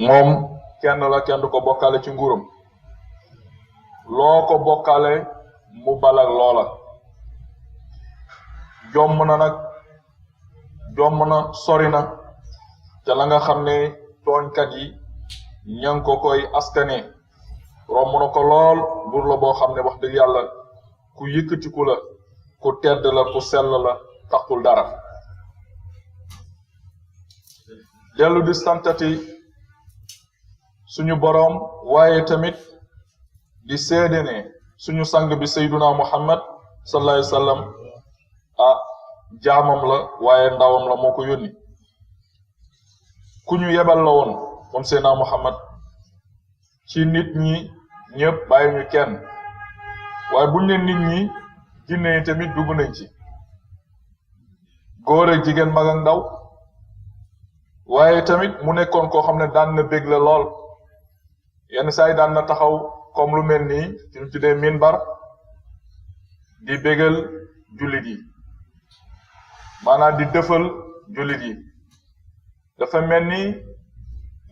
moom kenn la kenn du ko bokkaale ci nguuram loo ko bokkaale mu balak loola jomm na nag jomm na sori na te la nga xam ne tooñkat yi ña ngi ko koy askane romb na ko lool buur la boo xam ne wax dëgg yàlla ku yëkkatiku la ku tedd la ku sell la taxul dara dellu di santati suñu boroom waaye tamit di seede ne suñu sang bi sayduna muhammad sallallahu alayhi wasallam jaamam la waaye ndawam la moo ko yónni ku ñu yebal la woon moom seyduna muhammad ci nit ñi ñëpp bàyyi ñu kenn waaye buñ ne nit ñi jinne yi tamit dugg nañ ci góor ak jigéen mag ak ndaw waaye tamit mu nekkoon koo xam ne daan na bégle lool yenn saa yi daan na taxaw comme lu mel nii ci ñu tuddee minbar di bégal jullit yi maanaam di dëfal jullit yi dafa mel ni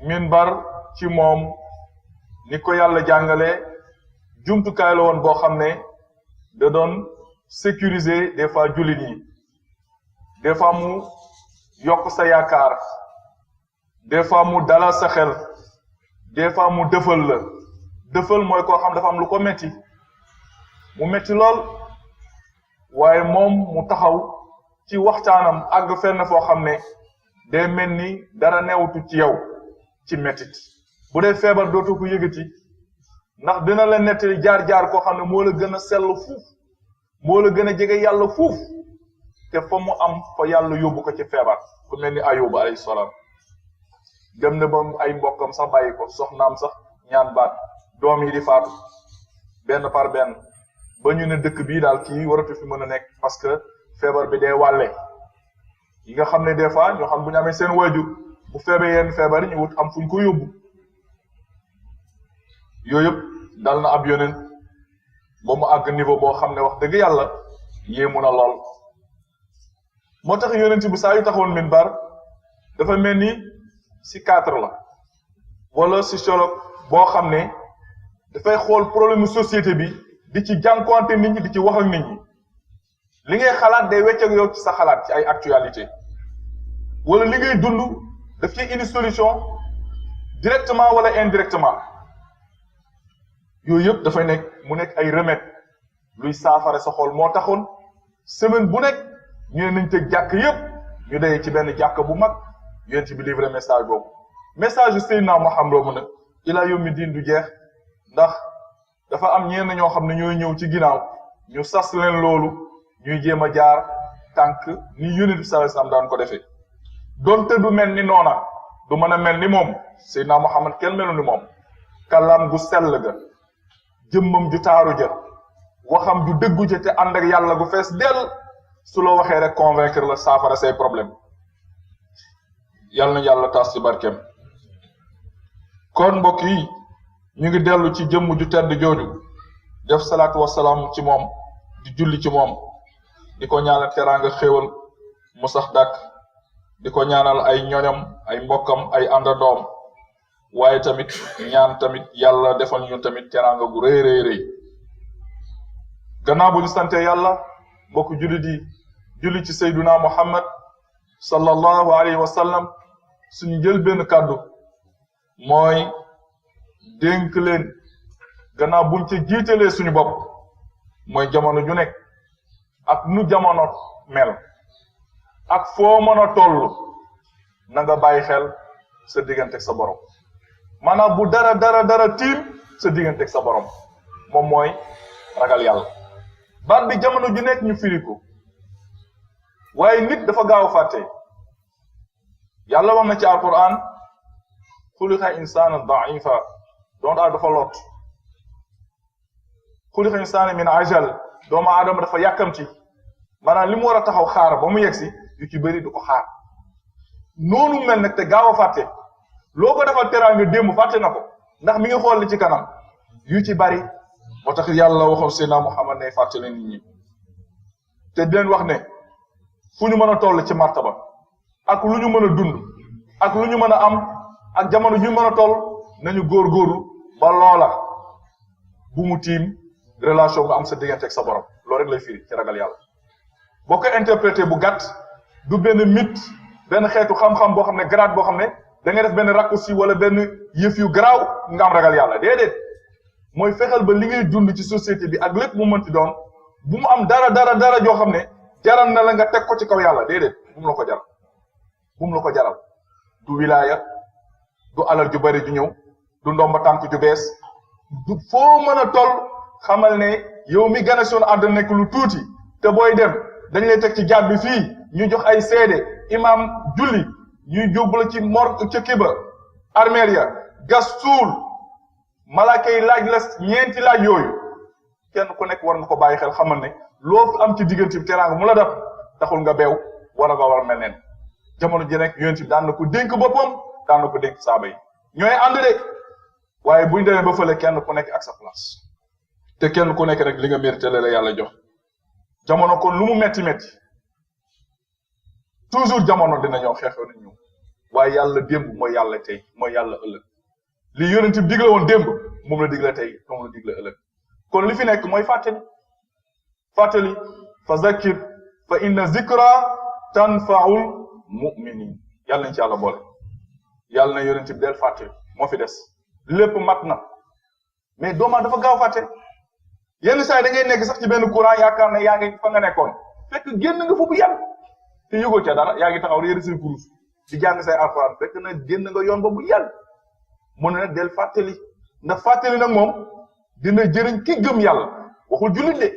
minbar ci moom ni ko yàlla jàngale jumtukaay la woon boo xam ne da doon sécuriser des fois jullit yi des fois mu yokk sa yaakaar des fois mu dalal sa xel des fois mu dëfal la dëfal mooy koo xam dafa am lu ko metti mu metti lool waaye moom mu taxaw ci waxtaanam àgg fenn foo xam ne day mel ni dara newutu ci yow ci mettit bu dee feebar dootu ko yëgati ndax dina la nettali jaar-jaar koo xam ne moo la gën a sell fuuf moo la gën a jege yàlla fuuf te fa mu am fa yàlla yóbbu ko ci feebar ku mel ni Ayub alayhi salaam dem na ba ay mbokkam sax bàyyi ko soxnaam sax ñaan baat doom yi di faatu benn par benn ba ñu ne dëkk bii daal kii waratu fi mën a nekk parce que feebar bi day wàlle yi nga xam ne des fois ñoo xam bu ñu amee seen waajur bu feebee yenn feebar yi ñu wut am fu ñu ko yóbbu yooyu yëpp dal na ab yonent ba mu àgg niveau boo xam ne wax dëgg yàlla yéemu na lool moo tax yonent bi saa yu taxawoon minbar dafa mel ni psychiatre la wala sociologue boo xam ne dafay xool problème société bi di ci jànkuwante nit ñi di ci wax ak nit ñi li ngay xalaat day wecc ak yow ci sa xalaat ci ay actualité wala li ngay dund daf ci indi solution directement wala indirectement yooyu yëpp dafay nekk mu nekk ay remède luy saafara sa xol moo taxoon semaine bu nekk ñu ne nañ tëj jàkk yëpp ñu dee ci benn jàkk bu mag yonent bi livré message boobu message yu Seydina Muhammad boobu nag ila yawmi diin du jeex ndax dafa am ñenn ñoo xam ne ñooy ñëw ci ginnaaw ñu sas leen loolu ñuy jéem a jaar tànk ni yonent bi sallallahu alayhi wasallam daan ko defee donte du mel ni noona du mën a mel ni moom Seydina Muhammad kenn melu ni moom kàllaam gu sell ga jëmmam ju taaru ja waxam ju dëggu ja te ànd ak yàlla gu fees dell su la waxee rek convaincre la saafara say problème yàlla na yàlla taas ci barkeem kon mbokk yi ñu ngi dellu ci jëmm ju tedd jooju def salaatu wasalaam ci moom di julli ci moom di ko ñaanal teraanga xéewal mu sax dàkk di ko ñaanal ay ñoñam ay mbokkam ay àndandoom waaye tamit ñaan tamit yàlla defal ñu tamit teraanga gu rëy rëy rëy gannaaw bu ñu sante yàlla mbokk jullit yi julli ci sayduna muhammad sallallahu alayhi wa sallam suñu jël benn kàddu mooy dénk leen gannaaw buñ ci jiitalee suñu bopp mooy jamono ju nekk ak nu jamono mel ak foo mën a toll na nga bàyyi xel sa digganteeg sa borom maanaam bu dara tiim sa digganteeg sa borom moom mooy ragal yàlla baat bi jamono ju nekk ñu firi ko waaye nit dafa gaaw a fàtte yàlla wax na ci alquran xuliqa insaanan daifa doon a dafa lot xuliqa insaanan min ajal doomu aadama dafa yàkkamti maanaam li mu war a taxaw xaar ba mu yegsi yu ci bëri du ko xaar noonu mel nag te gaaw a fàtte loo ko defal teraanga démb fàtte na ko ndax mi ngi xool li ci kanam yu ci bari moo tax yàlla waxoon Seydina Muhammad ne fàtte leen nit ñi te di leen wax ne fu ñu mën a toll ci martaba ak lu ñu mën a dund ak lu ñu mën a am ak jamono ñu mën a toll nañu góorgóorlu ba loola bu mu tiim relation nga am sa diggante ak sa borom loolu rek lay firi ci ragal yàlla boo ko interprété bu gàtt du benn mythe benn xeetu xam-xam boo xam ne grade boo xam ne da ngay def benn raccourci wala benn yëf yu garaaw nga am ragal yàlla déedéet mooy fexeel ba li ngay dund ci société bi ak lépp mu mënti doon bu mu am dara joo xam ne jaral na la nga teg ko ci kaw yàlla déedéet bu mu la ko jaral bu mu la ko jaral du wilaya du alal ju bari ju ñëw du ndomba tànk ju bees du foo mën a toll xamal ne yow mi gane soon àdduna nekk lu tuuti te booy dem dañ lay teg ci jaat bi fii ñu jox ay seede imam julli ñuy jóbbu ci mor ca kiba armeel ya gas suul malaaka yi laaj la ñeenti laaj yooyu kenn ku nekk war nga ko bàyyi xel xamal ne loo fi am ci diggante bi teraanga mu la def taxul nga beew war a mel neen jamono ji nekk yonent bi daan na ko dénk boppam daan na ko dénk saaba yi ñooy ànd de waaye buñ demee ba fële kenn ku nekk ak sa place te kenn ku nekk rek li nga mérité la yàlla jox jamono kon lu mu metti toujours jamono dina ñëw xeexoo na ñëw waaye yàlla démb mooy yàlla tey mooy yàlla ëllëg li yonent bi digle woon démb moom la digle tey moom la digle ëllëg kon li fi nekk mooy fàttali fa zakkir fa inna zikra tanfaul muminin yàlla nañ ci yàlla boole yàlla na yonent bi del fàttali moo fi des lépp mat na mais doomaa dafa gaaw fàtte yenn saa yi da ngay nekk sax ci benn courant yaakaar ne yaa ngi fa nga nekkoon fekk génn nga foofu yàgg te yëgoo ca dara yaa ngi taxaw yéri say kurus di jàng say alxuraan fekk na génn nga yoon ba bu yàgg mu ne nag del fàttali ndax fàttali nag moom dina jëriñ ki gëm yàlla waxul jullit de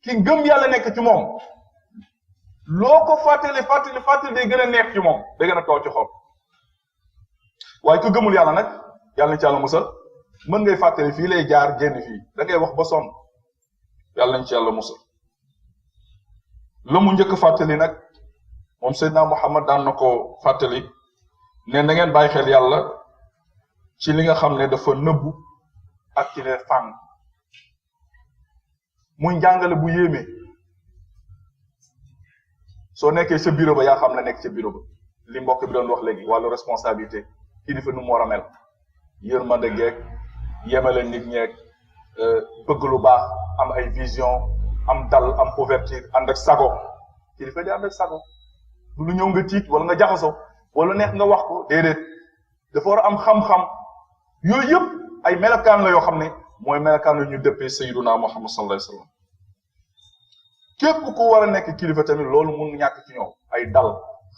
ki gëm yàlla nekk ci moom loo ko fàttali day gën a neex ci moom day gën a too ci xol waaye ku gëmul yàlla nag yàlla na ci yàlla musal mën ngay fàttali fii lay jaar génn fii da ngay wax ba sonn yàlla nañ ci yàlla musal la mu njëkk fàttali nag moom Seydina Muhammad daan na ko fàttali ne na ngeen bàyyi xel yàlla ci li nga xam ne dafa nëbbu ak ci ne fàng muy njàngale bu yéeme soo nekkee sa bureau ba yaa xam ne nekk ca bureau ba li mbokk bi doon wax léegi wàllu responsabilité kilifa nu mu war a mel yërmande geeg yemale nit ñeeg bëgg lu baax am ay vision am dal am ouverture ànd ak sago kilifa di ànd ak sago du lu ñëw nga tiit wala nga jaxaso wala neex nga wax ko déedéet dafa war a am xam-xam yooyu yëpp ay melokaan la yoo xam ne mooy melokaan la ñu dëppee sayyiduna Muhammad sallallahu alayhi wasallam képp ku war a nekk kilifa tamit loolu mun ñàkk ci ñoom ay dal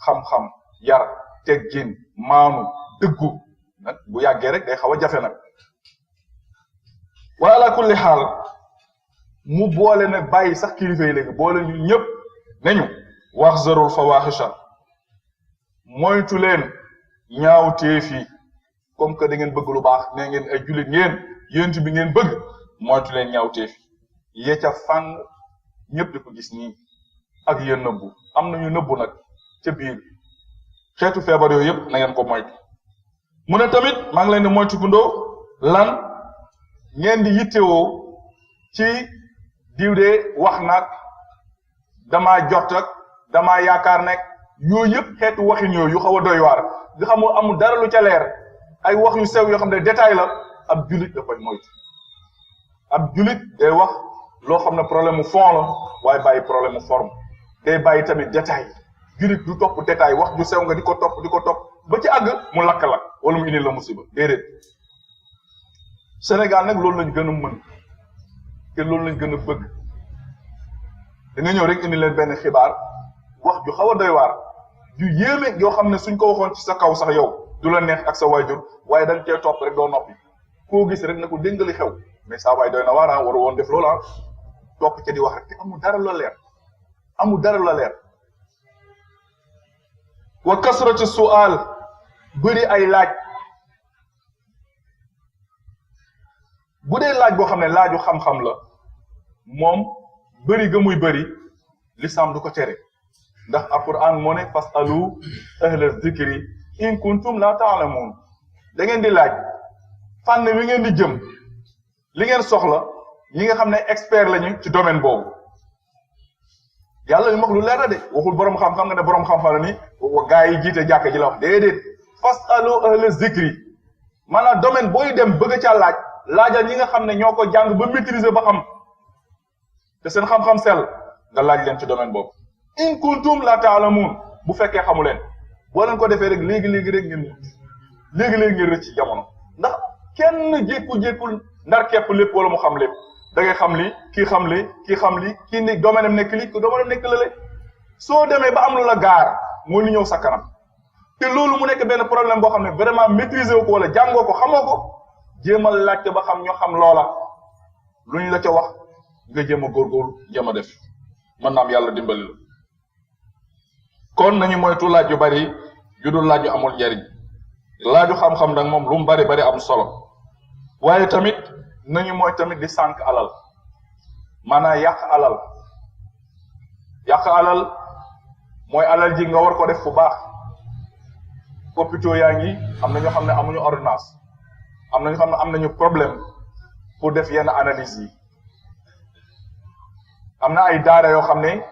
xam-xam yar teggin maanu dëggu nag bu yàggee rek day xaw a jafe nag wa ala kulli xaal mu boole nag bàyyi sax kilifa yi léegi boole ñu ñëpp nañu wax zarul fawahisha moytu leen ñaaw téef yi comme que da ngeen bëgg lu baax nee ngeen ay jullit ngeen yéent bi ngeen bëgg moytu leen ñaaw téef yi yee ca fàng ñëpp di ko gis nii ak yéen nëbbu am nañu nëbbu nag ca biir xeetu feebar yooyu yëpp na ngeen ko moytu mu ne tamit maa ngi leen di moytu gundoo lan ngeen di yittewoo ci diw de wax nag damaa jot ak damaa yaakaar nekk yooyu yëpp xeetu waxin yooyu yu xaw a doy waar nga xamul amul dara lu ca leer ay wax yu sew yoo xam ne détail la ab julit da koy moytu ab julit day wax loo xam ne problème mu fond la waaye bàyyi problème mu forme day bàyyi tamit détail julit du topp détail wax ju sew nga di ko topp ba ci àgg mu lakk la wala mu indi la musiba déedéet Sénégal nag loolu lañ gën a mën te loolu lañ gën a bëgg da nga ñëw rek indi leen benn xibaar wax ju xaw a doy waar ju yéeme yoo xam ne suñ ko waxoon ci sa kaw sax yow du la neex ak sa waajur waaye dañ cee topp rek doo noppi koo gis rek ne ko déngali xew mais saa waay doy na waar waru woon def loola topp ca di wax rek te amul dara la leer wa kasratu su'al bëri ay laaj bu dee laaj boo xam ne laaju xam-xam la moom bëri ga muy bëri lislaam du ko tere ndax alquran moo ne fasalu ahla zikri in kuntum la ta'lamun da ngeen di laaj fànn wi ngeen di jëm li ngeen soxla ñi nga xam ne expert lañu ci domaine boobu yàlla li mag lu leer la de waxul borom xam-xam nga ne borom xam-xam la ni gaa yi jiite jàkka ji la wax déedéet fasalu ahla zikri maanaam domaine booy dem bëgg caa laajal ñi nga xam ne ñoo ko jàng ba maîtriser ba xam te seen xam-xam sell nga laaj leen ci domaine boobu in kuntum la taalamuun bu fekkee xamu leen boo leen ko defee rek léegi-léegi rek ngeen rëcc ci jamono ndax kenn jékku-jékkul ndar képp lépp wala mu xam lépp da ngay xam li kii xam li kii xam li kii ni domaine am nekk li ki domaine am nekk lële soo demee ba am lu la gaar moo ni ñëw sa kanam te loolu mu nekk benn problème boo xam ne vraiment maîtriser wu ko wala jàngoo ko xamoo ko jéemal laajte ba xam ñoo xam loola lu ñu la ca wax nga jéem a góorgóorlu jéem a def mën naa am yàlla dimbali la kon nañu moytu laaj yu bari yu dul laaj yu amul njariñ laaju xam-xam nag moom lu mu bari am solo waaye tamit nañu mooy tamit di sànq alal maanaam yàq alal mooy alal ji nga war ko def fu baax hôpitaux yaa ngi am na ñoo xam ne amuñu ordonnance am na ñoo xam ne am nañu problème pour def yenn analyse yi am na ay daara yoo xam ne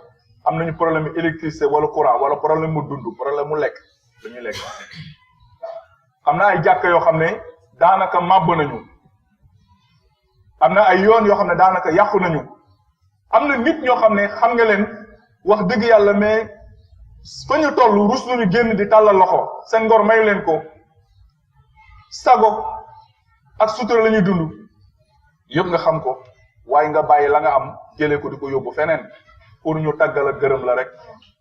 am nañu problème électricité wala courant wala problème mu dund problème mu lekk dañuy lekk am na ay jàkka yoo xam ne daanaka màbb nañu am na ay yoon yoo xam ne daanaka yàqu nañu am na nit ñoo xam ne xam nga leen wax dëgg yàlla mais fa ñu toll rus nañu génn di tàllal loxo seen ngor mayu leen ko sago ak sutura la ñuy dund yëpp nga xam ko waaye nga bàyyi la nga am jëlee ko di ko yóbbu feneen pour ñu tàggal ak gërëm la rek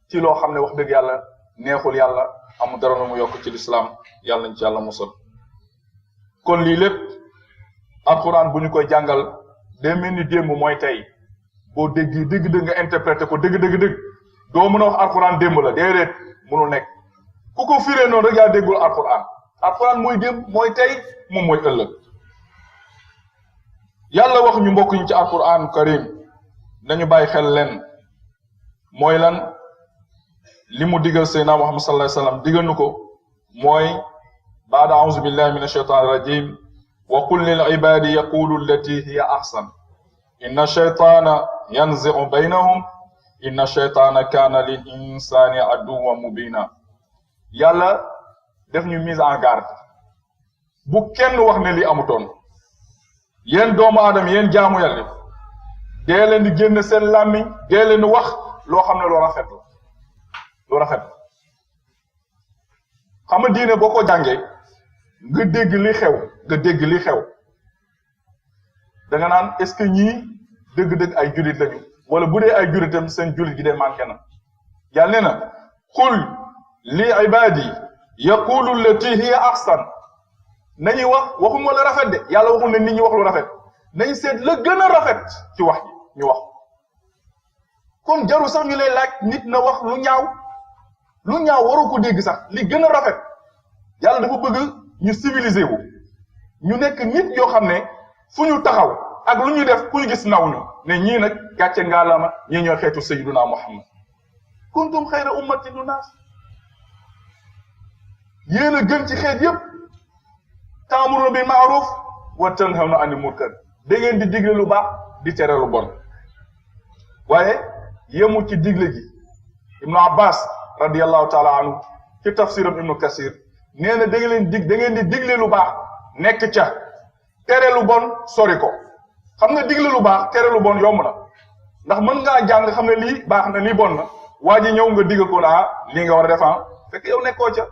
ci loo xam ne wax dëgg yàlla neexul yàlla amul dara lu mu yokk ci lislaam yàlla nañ ci yàlla musal kon lii lépp alxuraan bu ñu koy jàngal day mel ni démb mooy tey boo dégg dëgg nga interprété ko dëgg doo mën a wax alxuraan démb la déedéet mënul nekk ku ko firee noonu rek yaa déggul alxuraan mooy démb mooy tey moom mooy ëllëg yàlla wax ñu mbokk ñu ci alxuraan karim nañu bàyyi xel leen mooy lan li mu digal Seydina Muhammad sallallahu alayhi wasallam digal ñu ko mooy baada a'uuzu billahi minash shaytaanir rajiim wa qul lil ibaadi yaqulu allati hiya ahsan inna shaytaana yanzi'u baynahum inna shaytaana kaana lil insaani aduwwan mubina yàlla def ñu mise en garde bu kenn wax ne li amutoon yéen doomu aadama yéen jaamu yàlla dee leen di génn seen làmmiñ dee leen di wax loo xam ne lu rafet la xam nga diine boo ko jàngee nga dégg li xew da nga naan est-ce que ñii dëgg-dëgg ay jullit lañu wala bu dee ay jullitam seen jullit gi de manqué na yàlla nee na qul li ibadi yaqulu allati hiya ahsan nañuy waxuma la rafet de yàlla waxul ne nit ñi wax lu rafet nañ seet la gën a rafet ci wax ji ñu wax kon jaru sax ñu lay laaj nit na wax lu ñaaw waru ko dégg sax li gën a rafet yàlla dafa bëgg ñu civilisé wu ñu nekk nit yoo xam ne fu ñu taxaw ak lu ñu def ku ñu gis naw ñu ne ñii nag gàcce ngaalama ñii ñooy xeetu sayyiduna Muhammad kuntum xayra ummatin linnaas yéen a gën ci xeet yépp ta'muruna bil ma'ruf wa tanhawna 'anil munkar da ngeen di digle lu baax di tere lu bon waaye yemu ci digle gi Ibnu Abbas radiyallahu ta'ala anhu ci tafsiram Ibnu Kasir nee na da ngeen di digle lu baax nekk ca tere lu bon sori ko xam nga digle lu baax tere lu bon yomb na ndax mën ngaa jàng xam ne lii baax na lii bon na waa ji ñëw nga digg ko naa lii nga war a defan fekk yow nekkoo ca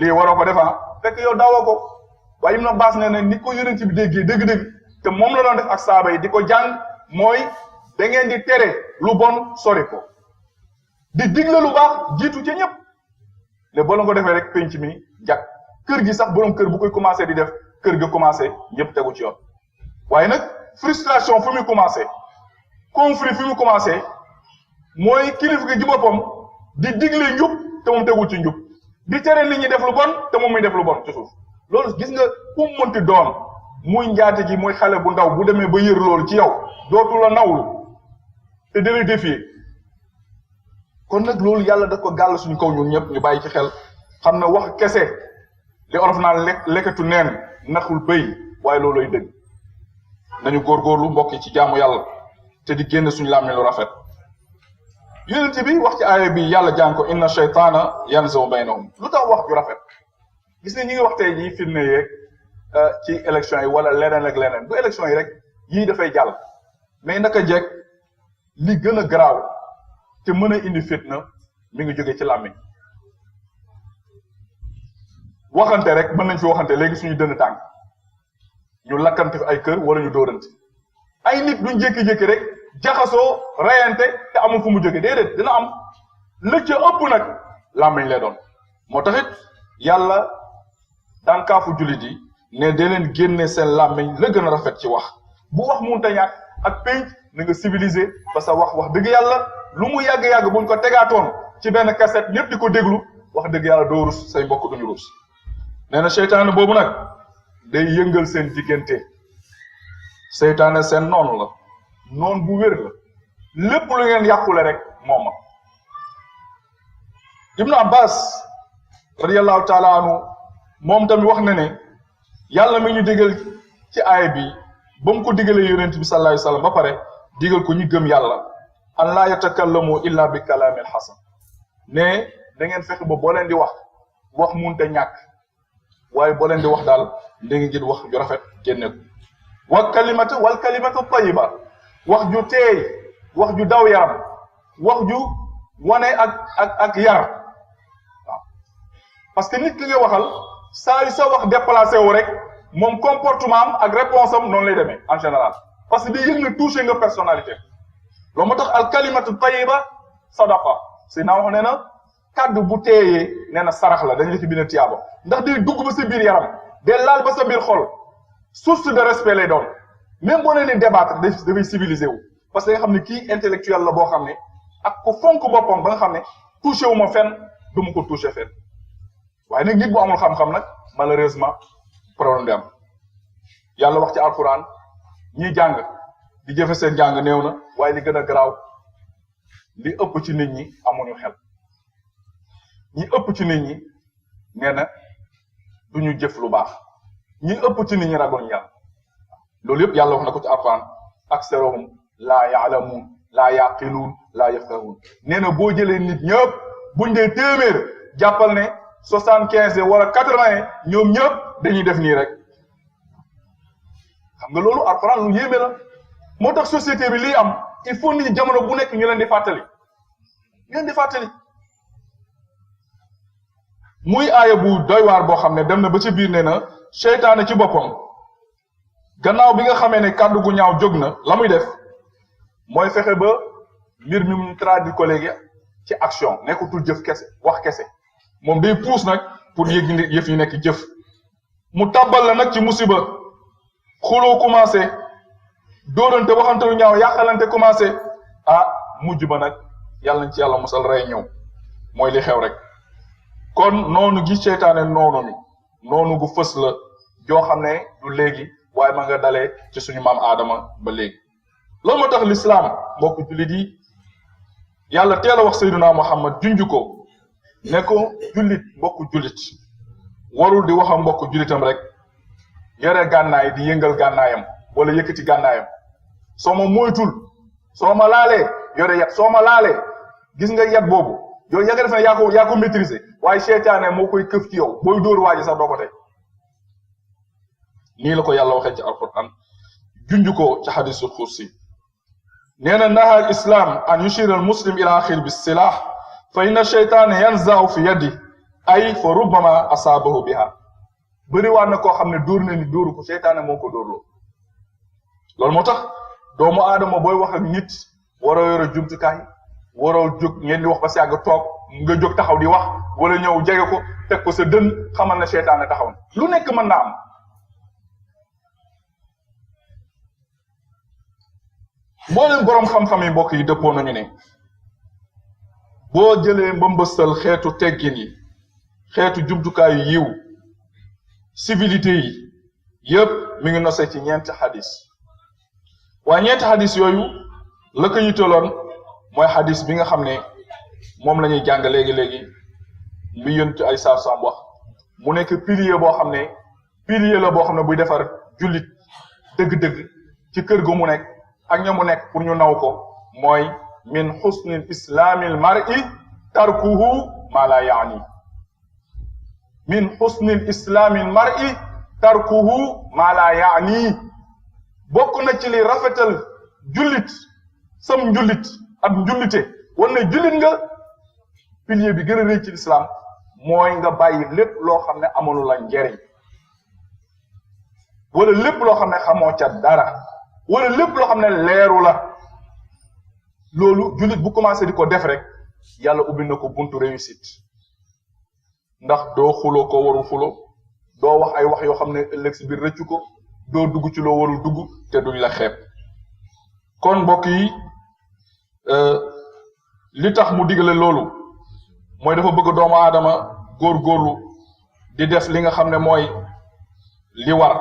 lii waroo ko defan fekk yow daawoo ko waaye Ibnu Abbas nee na ni ko yonent bi déggee dëgg-dëgg te moom la doon def ak saaba yi di ko jàng mooy da ngeen di tere lu bon sori ko di digle lu baax jiitu ca ñëpp ne boo la ko defee rek penc mi jag kër gi sax borom kër bu koy commencé di def kër ga commencé ñëpp tegu ci yoon waaye nag frustration fu muy commencé conflit fu muy commencé mooy kilifa gi ci boppam di digle njub te moom tegul ci njub di tere nit ñi def lu bon te moom muy def lu bon ci suuf loolu gis nga ku mu mënti doon muy njaate gi muy xale bu ndaw bu demee ba yër loolu ci yow dootu la nawlu te dalay défier kon nag loolu yàlla da ko gàll suñu kaw ñun ñëpp ñu bàyyi ci xel xam ne wax kese li olof naan lekkatu neen naxul bëy waaye looloy dëgg nañu góorgóorlu mbokk yi ci jaamu yàlla te di génn suñu làmmiñ lu rafet yonent bi wax ci aaya bi yàlla jàng ko inna shaytaana yanzaw baynahum lu tax wax ju rafet gis ne ñi ngi wax tey jii fitna yeeg ci élection yi wala leneen ak leneen du élection yi rek yii dafay jàll mais naka jekk li gën a garaaw te mën a indi fitna mi ngi jóge ci làmmiñ waxante rek mën nañ fi waxante léegi suñu dënn tàng ñu lakkante fi ay kër wala ñu dóorante ay nit duñ jékki-jékki rek jaxasoo reyante te amul fu mu jóge déedéet dina am la ca ëpp nag làmmiñ lay doon moo taxit yàlla dànkaafu jullit yi ne dee leen génne seen làmmiñ la gën a rafet ci wax bu wax munta ñàkk ak pénc na nga civilisé ba sa wax dëgg yàlla lu mu yàgg-yàgg buñ ko tegaatoon ci benn cassette ñëpp di ko déglu wax dëgg yàlla doo rus say mbokk duñu rus nee na seytaane boobu nag day yëngal seen diggante seytaane seen noonu la noonu bu wér la lépp lu ngeen yàqule rek mooma Ibnu Abbas radiyallahu taala anhu moom tamit wax na ne yàlla mi ñu digal ci aaya bi ba mu ko digalee yonent bi sallallahu alayhi wasallam ba pare digal ko ñi gëm yàlla an laa yatakallamu illa bi kalaamil hasan ne da ngeen fexe ba boo leen di wax munte ñàkk waaye boo leen di wax daal da ngeen jël wax ju rafet génne ko wal kalimatu tayyiba wax ju teey wax ju daw yaram wax ju wane ak yar waaw parce que nit ki nga waxal saa yu sa wax déplacé wu rek moom comportement am ak réponse am noonu lay demee en général parce que day yëg na touché nga personnalité loolu moo tax al kalimatu tayyiba sadaqa si naa wax nee na kàddu bu teeyee nee na sarax la dañ la ci bind tiyaaba ndax day dugg ba sa biir yaram day laal ba sa biir xol source de respect lay doon même boo leen di débattre dafay civilisé wu parce que nga xam ne kii intellectuel la boo xam ne ak ko fonk boppam ba nga xam ne touché wu ma fenn du ma ko touché fenn waaye nag nit bu amul xam-xam nag malheureusement problème bi am yàlla wax ci alquran ñiy jàng di jëfe seen jàng néew na waaye li gën a garaaw li ëpp ci nit ñi amuñu xel ñi ëpp ci nit ñi nee na duñu jëf lu baax ñi ëpp ci nit ñi ragal yàlla loolu yëpp yàlla wax na ko ci alquran aksaruhum laa yaalamuun laa yaqiluun laa yafqahuun nee na boo jëlee nit ñëpp buñ dee téeméer jàppal ne 75 wala 80 ñoom ñëpp dañuy def nii rek xam nga loolu alquran lu yéeme la moo tax société bi lii am il faut nit ñi jamono bu nekk ñu leen di fàttali muy aaya bu doy waar boo xam ne dem na ba ci biir nee na seytaane ci boppam gannaaw bi nga xamee ne kàddu gu ñaaw jóg na la muy def mooy fexe ba mbir mi mu traduire ko léegi ci action nekkutul jëf kese wax kese moom day puus nag pour yëf yi nekk jëf mu tàbbal la nag ci musiba xuloo commencé dóorante waxante lu ñaaw yàqalante commencé mujj ba nag yàlla nañ ci yàlla musal rey ñëw mooy li xew rek kon noonu gi seytaane noonu gu fës la joo xam ne du léegi waaye ma nga dalee ci suñu maam Adama ba léegi loolu moo tax l'islam mbokk jullit yi yàlla teel a wax Seydina Muhammad junj ko ne ko jullit mbokk jullit warul di wax a mbokk jullitam rek yore gànnaay di yëngal gànnaayam wala yëkkati gànnaayam soo ma moytul soo ma laalee yore yat soo ma laalee gis nga yat boobu yow ya nga def ne yaa ko maîtriser waaye seytaane moo koy këf ci yow booy dóor waaji sax doo ko tey nii la ko yàlla waxee ci alquran junj ko ci hadisul kursi nee na naha al islam an yushira al muslim ila axir bi silah fa inna sheytaane yanzau fi yadi ay fa rubbama asaabahu biha bëri waat na koo xam ne dóor na ni dóoru ko seytaane moo ko dóorloo loolu moo tax doomu aadama booy wax ak nit waroo yore jumtukaay waroo jóg ngeen di wax ba si yàgg toog nga jóg taxaw di wax wala ñëw jege ko teg ko sa dën xamal ne seytaane taxaw na lu nekk mën naa am mboolem boroom xam-xam yi mbokk yi dëppoo nañu ne boo jëlee mbambastal xeetu teggin yi xeetu jumtukaay yu yiw civilité yi yëpp mi ngi nosee ci ñeenti xadis waaye ñeenti xadis yooyu la ko yitaloon mooy xadis bi nga xam ne moom la ñuy jàng léegi-léegi mi yontu ay sarsam wax mu nekk pilier boo xam ne pilier la boo xam ne buy defar jullit dëgg-dëgg ci kër gu mu nekk ak ña mu nekk pour ñu naw ko mooy min xusnil islamil mar'i tarkuhu ma la yaani min xusnil islamil mar'i tarkuhu ma la yaani bokk na ci li rafetal jullit sam njullit ab njullite wala jullit nga pilier bi gën a rëy ci l'islam mooy nga bàyyi lépp loo xam ne amul la njariñ wala lépp loo xam ne xamoo ca dara wala lépp loo xam ne leeru la loolu jullit bu commencé di ko def rek yàlla ubbi na ko buntu réussite ndax doo xuloo ko warul xulo doo wax ay wax yoo xam ne ëllëg si biir rëccu ko doo dugg ci loo warul dugg te duñ la xeeb kon mbokk yi li tax mu digale loolu mooy dafa bëgg doomu aadama góorgóorlu di def li nga xam ne mooy li war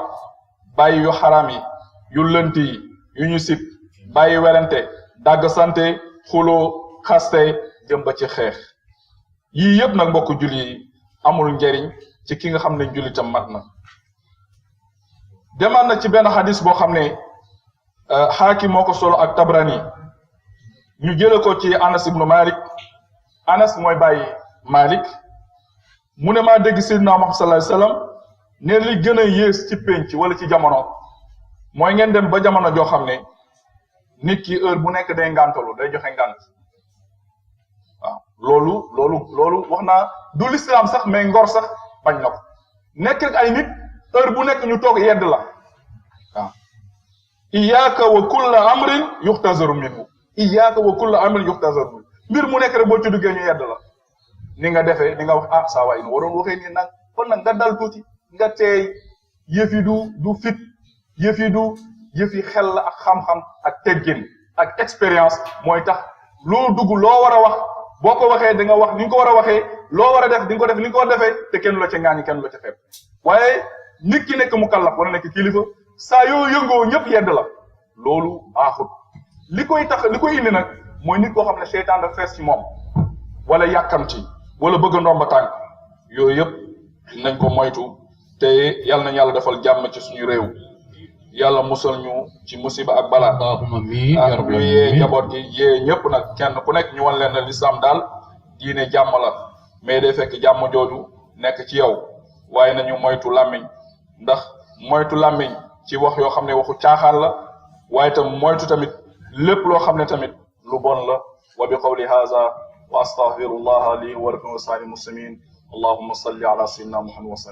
bàyyi yu xaraam yi yu lënt yi yu ñu sib bàyyi werante dàgg sante xuloo xaste jëm ba ci xeex yii yëpp nag mbokk julli yi amul njariñ ci ki nga xam ne jullitam mat na demaat na ci benn xadis boo xam ne xaakim moo ko solo ak tabrani ñu jële ko ci Anas ibnu Malik Anas mooy bàyyi Malik mu ne maa dégg Seydina Muhammad sallallahu alayhi wasallam ne li gën a yées ci penc wala ci jamono mooy ngeen dem ba jamono joo xam ne nit ki heure bu nekk day ngàntalu day joxe ngànt waaw loolu wax naa du l'islam sax mais ngor sax bañ na ko nekk ak ay nit heure bu nekk ñu toog yedd la waaw iyyaka wa kulla amrin yuxtazaru minhu iyyaka wa kulla amrin yuxtazaru minhu mbir mu nekk rek boo ci duggee ñu yedd la ni nga defee ni nga wax saa waay waroon waxee nii nag kon nag nga dal tuuti nga teey yëf yi du fit yëf yi xel la ak xam-xam ak teggin ak expérience mooy tax loo dugg loo war a wax boo ko waxee da nga wax ni nga ko war a waxee loo war a def di nga ko def ni nga ko war a defee te kenn la ca ŋaañi kenn la ca xeeb waaye nit ki nekk mu kallaf wala nekk kilifa saa yoo yëngoo ñëpp yedd la loolu baaxut li koy indi nag mooy nit koo xam ne seytaan dafa fees ci moom wala yàkkamti wala bëgg a ndomba tànk yooyu yëpp nañ ko moytu te yàlla nañ yàlla defal jàmm ci suñu réew yàlla musal ñu ci musiba ak balaa ñu yee njaboot gi yee ñëpp nag kenn ku nekk ñu wan leen ne l'islam daal diine jàmm la mais day fekk jàmm jooju nekk ci yow waaye nañu moytu làmmiñ ndax moytu làmmiñ ci wax yoo xam ne waxu caaxaan la waaye tam moytu tamit lépp loo xam ne tamit lu bon la wa bi qawli hadha wa astaghfirullah li wa lakum wa sa'il muslimin allahumma salli ala sayyidina muhammad